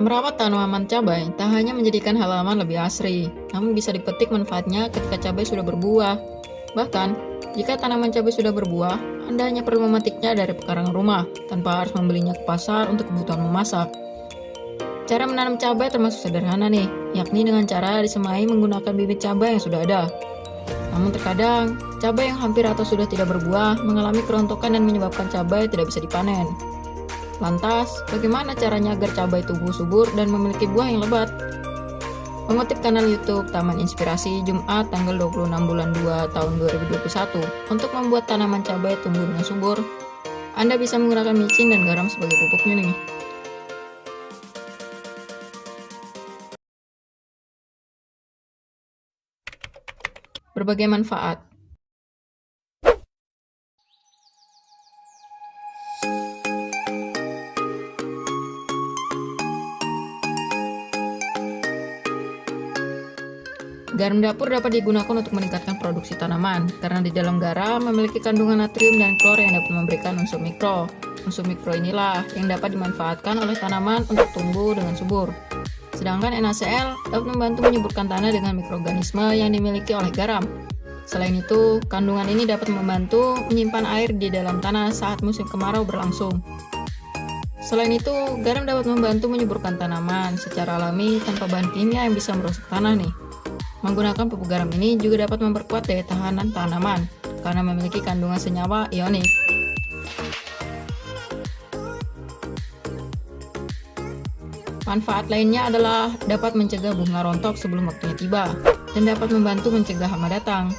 Merawat tanaman cabai tak hanya menjadikan halaman lebih asri, namun bisa dipetik manfaatnya ketika cabai sudah berbuah. Bahkan, jika tanaman cabai sudah berbuah, Anda hanya perlu memetiknya dari pekarangan rumah, tanpa harus membelinya ke pasar untuk kebutuhan memasak. Cara menanam cabai termasuk sederhana nih, yakni dengan cara disemai menggunakan bibit cabai yang sudah ada. Namun terkadang, cabai yang hampir atau sudah tidak berbuah mengalami kerontokan dan menyebabkan cabai tidak bisa dipanen. Lantas, bagaimana caranya agar cabai tumbuh subur dan memiliki buah yang lebat? Mengutip kanal YouTube Taman Inspirasi Jumat tanggal 26 bulan 2 tahun 2021 untuk membuat tanaman cabai tumbuh dengan subur, Anda bisa menggunakan micin dan garam sebagai pupuknya nih. Berbagai manfaat. Garam dapur dapat digunakan untuk meningkatkan produksi tanaman, karena di dalam garam memiliki kandungan natrium dan klor yang dapat memberikan unsur mikro. Unsur mikro inilah yang dapat dimanfaatkan oleh tanaman untuk tumbuh dengan subur. Sedangkan NaCl dapat membantu menyuburkan tanah dengan mikroorganisme yang dimiliki oleh garam. Selain itu, kandungan ini dapat membantu menyimpan air di dalam tanah saat musim kemarau berlangsung. Selain itu, garam dapat membantu menyuburkan tanaman secara alami tanpa bahan kimia yang bisa merusak tanah nih. Menggunakan pupuk garam ini juga dapat memperkuat daya tahanan tanaman karena memiliki kandungan senyawa ionik. Manfaat lainnya adalah dapat mencegah bunga rontok sebelum waktunya tiba dan dapat membantu mencegah hama datang.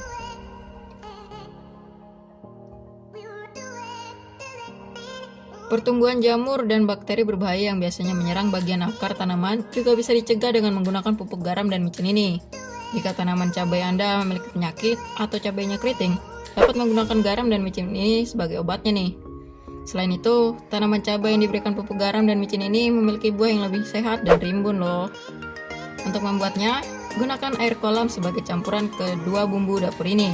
Pertumbuhan jamur dan bakteri berbahaya yang biasanya menyerang bagian akar tanaman juga bisa dicegah dengan menggunakan pupuk garam dan micin ini. Jika tanaman cabai Anda memiliki penyakit atau cabainya keriting, dapat menggunakan garam dan micin ini sebagai obatnya nih. Selain itu, tanaman cabai yang diberikan pupuk garam dan micin ini memiliki buah yang lebih sehat dan rimbun loh. Untuk membuatnya, gunakan air kolam sebagai campuran kedua bumbu dapur ini.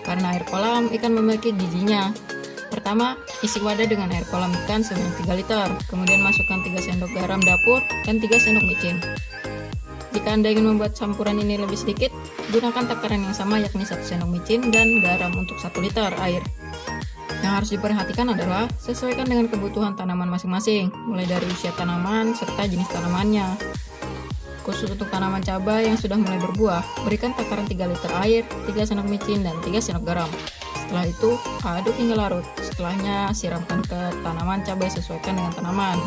Karena air kolam ikan memiliki gizinya. Pertama, isi wadah dengan air kolam ikan sebanyak 3 liter, kemudian masukkan 3 sendok garam dapur dan 3 sendok micin. Jika Anda ingin membuat campuran ini lebih sedikit, gunakan takaran yang sama yakni 1 sendok micin dan garam untuk 1 liter air. Yang harus diperhatikan adalah sesuaikan dengan kebutuhan tanaman masing-masing, mulai dari usia tanaman serta jenis tanamannya. Khusus untuk tanaman cabai yang sudah mulai berbuah, berikan takaran 3 liter air, 3 sendok micin, dan 3 sendok garam. Setelah itu, aduk hingga larut. Setelahnya, siramkan ke tanaman cabai sesuaikan dengan tanaman.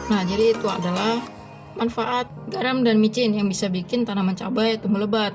Nah, jadi itu adalah manfaat garam dan micin yang bisa bikin tanaman cabai tumbuh lebat.